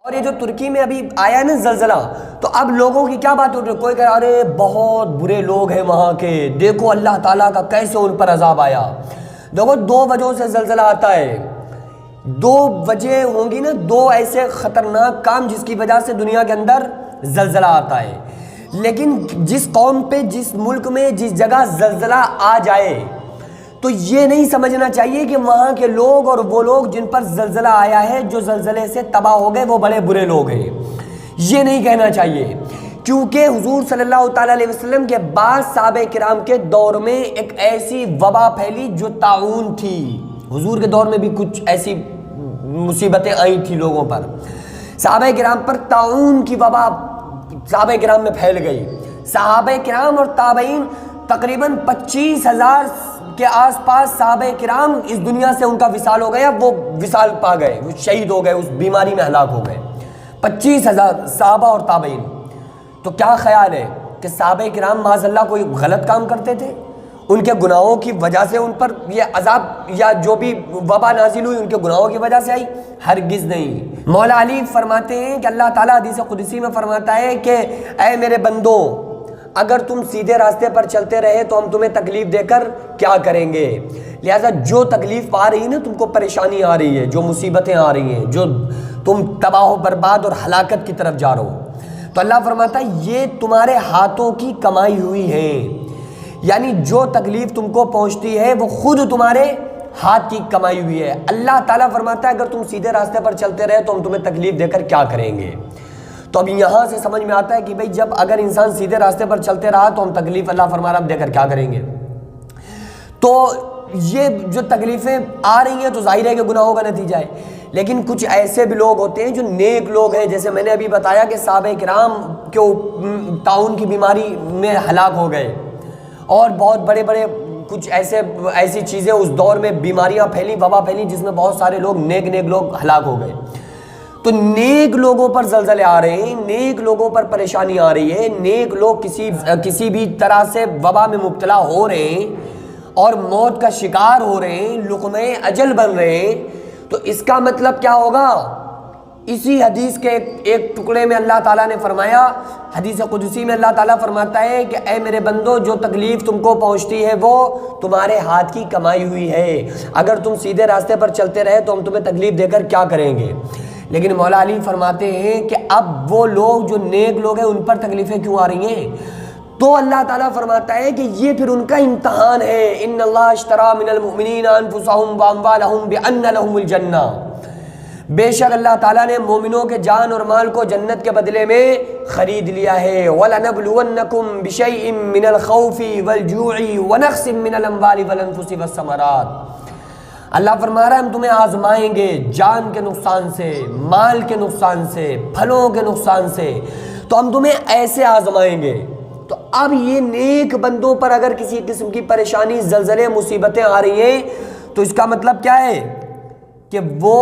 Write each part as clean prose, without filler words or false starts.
اور یہ جو ترکی میں ابھی آیا ہے نا زلزلہ، تو اب لوگوں کی کیا بات اٹھ رہی ہے، کوئی کہہ رہا ارے بہت برے لوگ ہیں وہاں کے، دیکھو اللہ تعالیٰ کا کیسے ان پر عذاب آیا۔ دیکھو دو وجہوں سے زلزلہ آتا ہے، دو وجہ ہوں گی نا، دو ایسے خطرناک کام جس کی وجہ سے دنیا کے اندر زلزلہ آتا ہے۔ لیکن جس قوم پہ، جس ملک میں، جس جگہ زلزلہ آ جائے تو یہ نہیں سمجھنا چاہیے کہ وہاں کے لوگ اور وہ لوگ جن پر زلزلہ آیا ہے، جو زلزلے سے تباہ ہو گئے، وہ بڑے برے لوگ ہیں، یہ نہیں کہنا چاہیے۔ کیونکہ حضور صلی اللہ تعالیٰ علیہ وسلم کے بعد صحابہ کرام کے دور میں ایک ایسی وبا پھیلی جو طاعون تھی۔ حضور کے دور میں بھی کچھ ایسی مصیبتیں آئی تھی لوگوں پر، صحابہ کرام پر طاعون کی وبا صحابہ کرام میں پھیل گئی۔ صحابہ کرام اور تابعین تقریباً 25,000 کے آس پاس صحابہ کرام اس دنیا سے ان کا وصال ہو گیا، وہ وصال پا گئے، وہ شہید ہو گئے، اس بیماری میں ہلاک ہو گئے، 25,000 صحابہ اور تابعین۔ تو کیا خیال ہے کہ صحابہ کرام معاذ اللہ کوئی غلط کام کرتے تھے؟ ان کے گناہوں کی وجہ سے ان پر یہ عذاب یا جو بھی وبا نازل ہوئی ان کے گناہوں کی وجہ سے آئی؟ ہرگز نہیں۔ مولا علی فرماتے ہیں کہ اللہ تعالیٰ حدیث قدسی میں فرماتا ہے کہ اے میرے بندوں، اگر تم سیدھے راستے پر چلتے رہے تو ہم تمہیں تکلیف دے کر کیا کریں گے؟ لہٰذا جو تکلیف آ رہی ہے نا، تم کو پریشانی آ رہی ہے، جو مصیبتیں آ رہی ہیں، جو تم تباہ و برباد اور ہلاکت کی طرف جا رہے ہو، تو اللہ فرماتا ہے یہ تمہارے ہاتھوں کی کمائی ہوئی ہے، یعنی جو تکلیف تم کو پہنچتی ہے وہ خود تمہارے ہاتھ کی کمائی ہوئی ہے۔ اللہ تعالیٰ فرماتا ہے اگر تم سیدھے راستے پر چلتے رہے تو ہم تمہیں تکلیف دے کر کیا کریں گے؟ تو اب یہاں سے سمجھ میں آتا ہے کہ بھئی جب اگر انسان سیدھے راستے پر چلتے رہا تو ہم تکلیف اللہ فرما رہا اب دے کر کیا کریں گے؟ تو یہ جو تکلیفیں آ رہی ہیں تو ظاہر ہے کہ گناہوں کا نتیجہ ہے، لیکن کچھ ایسے بھی لوگ ہوتے ہیں جو نیک لوگ ہیں، جیسے میں نے ابھی بتایا کہ صحابہ کرام کے طاعون کی بیماری میں ہلاک ہو گئے، اور بہت بڑے بڑے کچھ ایسی چیزیں اس دور میں بیماریاں پھیلی، وبا پھیلی، جس میں بہت سارے لوگ نیک لوگ ہلاک ہو گئے۔ تو نیک لوگوں پر زلزلے آ رہے ہیں، نیک لوگوں پر پریشانی آ رہی ہے، نیک لوگ کسی بھی طرح سے وبا میں مبتلا ہو رہے ہیں اور موت کا شکار ہو رہے ہیں، لقمۂ اجل بن رہے ہیں، تو اس کا مطلب کیا ہوگا؟ اسی حدیث کے ایک ٹکڑے میں اللہ تعالیٰ نے فرمایا، حدیث قدسی میں اللہ تعالیٰ فرماتا ہے کہ اے میرے بندو، جو تکلیف تم کو پہنچتی ہے وہ تمہارے ہاتھ کی کمائی ہوئی ہے، اگر تم سیدھے راستے پر چلتے رہے تو ہم تمہیں تکلیف دے کر کیا کریں گے؟ لیکن مولا علی فرماتے ہیں کہ اب وہ لوگ جو نیک لوگ ہیں ان پر تکلیفیں کیوں آ رہی ہیں؟ تو اللہ تعالیٰ فرماتا ہے کہ یہ پھر ان کا امتحان ہے۔ ان اللہ اشترى من المؤمنین انفسهم واموالهم بان لهم الجنہ، بے شک اللہ تعالیٰ نے مومنوں کے جان اور مال کو جنت کے بدلے میں خرید لیا ہے۔ وَلَنَبْلُوَنَّكُمْ بِشَيْءٍ مِّنَ الْخَوْفِ وَالْجُوعِ وَنَقْصٍ مِّنَ الْأَمْوَالِ وَالْأَنفُسِ وَالثَّمَرَاتِ، اللہ فرما رہا ہے ہم تمہیں آزمائیں گے جان کے نقصان سے، مال کے نقصان سے، پھلوں کے نقصان سے، تو ہم تمہیں ایسے آزمائیں گے۔ تو اب یہ نیک بندوں پر اگر کسی قسم کی پریشانی، زلزلے، مصیبتیں آ رہی ہیں تو اس کا مطلب کیا ہے کہ وہ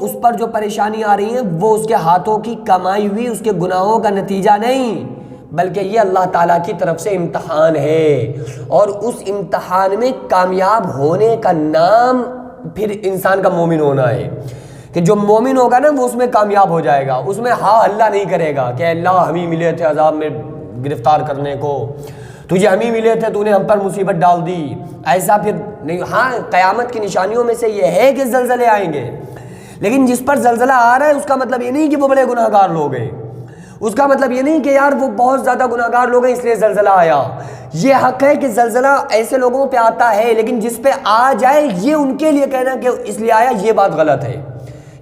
اس پر جو پریشانی آ رہی ہے وہ اس کے ہاتھوں کی کمائی ہوئی، اس کے گناہوں کا نتیجہ نہیں، بلکہ یہ اللہ تعالیٰ کی طرف سے امتحان ہے، اور اس امتحان میں کامیاب ہونے کا نام پھر انسان کا مومن ہونا ہے، کہ جو مومن ہوگا نا وہ اس میں کامیاب ہو جائے گا، اس میں ہاں اللہ نہیں کرے گا کہ اللہ ہم ہی ملے تھے عذاب میں گرفتار کرنے کو، تجھے ہم ہی ملے تھے، تو نے ہم پر مصیبت ڈال دی، ایسا پھر نہیں۔ ہاں قیامت کی نشانیوں میں سے یہ ہے کہ زلزلے آئیں گے، لیکن جس پر زلزلہ آ رہا ہے اس کا مطلب یہ نہیں کہ وہ بڑے گناہ گار لوگ ہیں، اس کا مطلب یہ نہیں کہ یار وہ بہت زیادہ گناہ گار لوگ ہیں اس لیے زلزلہ آیا۔ یہ حق ہے کہ زلزلہ ایسے لوگوں پہ آتا ہے، لیکن جس پہ آ جائے یہ ان کے لیے کہنا کہ اس لیے آیا، یہ بات غلط ہے،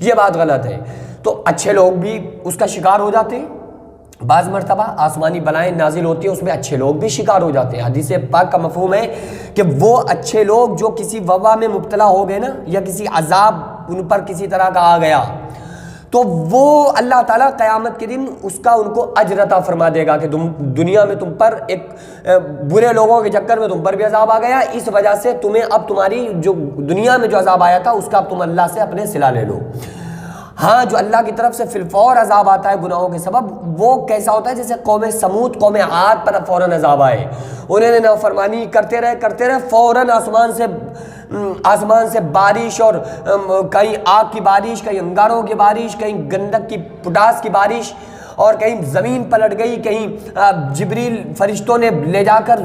یہ بات غلط ہے۔ تو اچھے لوگ بھی اس کا شکار ہو جاتے ہیں، بعض مرتبہ آسمانی بلائیں نازل ہوتی ہیں اس میں اچھے لوگ بھی شکار ہو جاتے ہیں۔ حدیث پاک کا مفہوم ہے کہ وہ اچھے لوگ جو کسی وبا میں مبتلا ہو گئے نا، یا کسی عذاب ان پر کسی طرح کا آ گیا، تو وہ اللہ تعالیٰ قیامت کے دن اس کا ان کو اجر عطا فرما دے گا کہ دنیا میں تم پر ایک برے لوگوں کے چکر میں تم پر بھی عذاب آ گیا، اس وجہ سے تمہیں اب تمہاری جو دنیا میں جو عذاب آیا تھا اس کا اب تم اللہ سے اپنے صلہ لے لو۔ ہاں جو اللہ کی طرف سے فی الفور عذاب آتا ہے گناہوں کے سبب، وہ کیسا ہوتا ہے جیسے قوم سمود، قوم عاد پر فوراً عذاب آئے، انہوں نے نافرمانی کرتے رہے فوراً آسمان سے آسمان سے بارش اور کہیں آگ کی بارش، کہیں انگاروں کی بارش، کہیں گندک کی پٹاس کی بارش، اور کہیں زمین پلٹ گئی، کہیں جبریل فرشتوں نے لے جا کر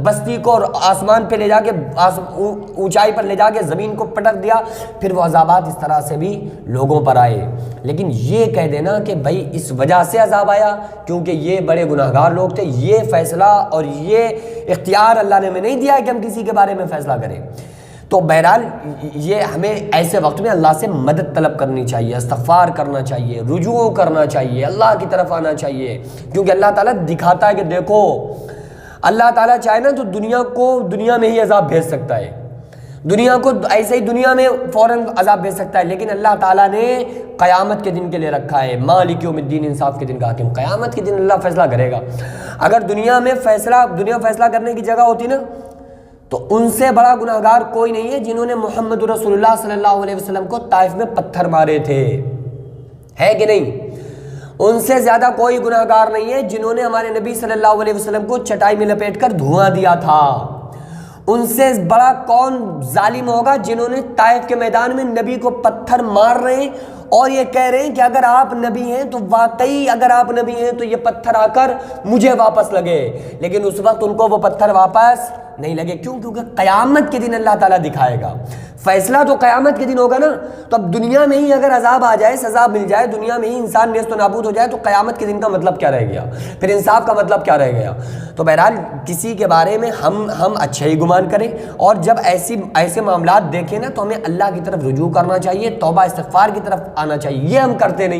بستی کو اور آسمان پہ لے جا کے اونچائی پر لے جا کے زمین کو پٹک دیا، پھر وہ عذابات اس طرح سے بھی لوگوں پر آئے۔ لیکن یہ کہہ دینا کہ بھائی اس وجہ سے عذاب آیا کیونکہ یہ بڑے گناہگار لوگ تھے، یہ فیصلہ اور یہ اختیار اللہ نے ہمیں نہیں دیا ہے کہ ہم کسی کے بارے میں فیصلہ کریں۔ تو بہرحال یہ ہمیں ایسے وقت میں اللہ سے مدد طلب کرنی چاہیے، استغفار کرنا چاہیے، رجوع کرنا چاہیے، اللہ کی طرف آنا چاہیے، کیونکہ اللہ تعالیٰ دکھاتا ہے کہ دیکھو اللہ تعالیٰ چاہے نا تو دنیا میں ہی عذاب بھیج سکتا ہے، دنیا کو ایسے ہی دنیا میں فوراً عذاب بھیج سکتا ہے، لیکن اللہ تعالیٰ نے قیامت کے دن کے لیے رکھا ہے، مالک یوم الدین، انصاف کے دن کا حاکم، قیامت کے دن اللہ فیصلہ کرے گا۔ اگر دنیا فیصلہ کرنے کی جگہ ہوتی نا تو ان سے بڑا گناہگار کوئی نہیں ہے جنہوں نے محمد رسول اللہ صلی اللہ علیہ وسلم کو طائف میں پتھر مارے تھے، ہے کہ نہیں؟ ان سے زیادہ کوئی گناہگار نہیں ہے جنہوں نے ہمارے نبی صلی اللہ علیہ وسلم کو چٹائی میں لپیٹ کر دھواں دیا تھا۔ ان سے بڑا کون ظالم ہوگا جنہوں نے طائف کے میدان میں نبی کو پتھر مار رہے ہیں اور یہ کہہ رہے ہیں کہ اگر آپ نبی ہیں تو واقعی اگر آپ نبی ہیں تو یہ پتھر آ کر مجھے واپس لگے، لیکن اس وقت ان کو وہ پتھر واپس نہیں لگے۔ کیوں؟ کیونکہ قیامت کے دن اللہ تعالیٰ دکھائے گا، فیصلہ تو قیامت کے دن ہوگا نا۔ تو اب دنیا میں ہی اگر عذاب آ جائے، سزا مل جائے، دنیا میں ہی انسان نیست و نابود ہو جائے تو قیامت کے دن کا مطلب کیا رہ گیا؟ پھر انصاف کا مطلب کیا رہ گیا؟ تو بہرحال کسی کے بارے میں ہم اچھا ہی گمان کریں، اور جب ایسے معاملات دیکھیں نا تو ہمیں اللہ کی طرف رجوع کرنا چاہیے، توبہ استغفار کی طرف آنا چاہیے، یہ ہم کرتے نہیں۔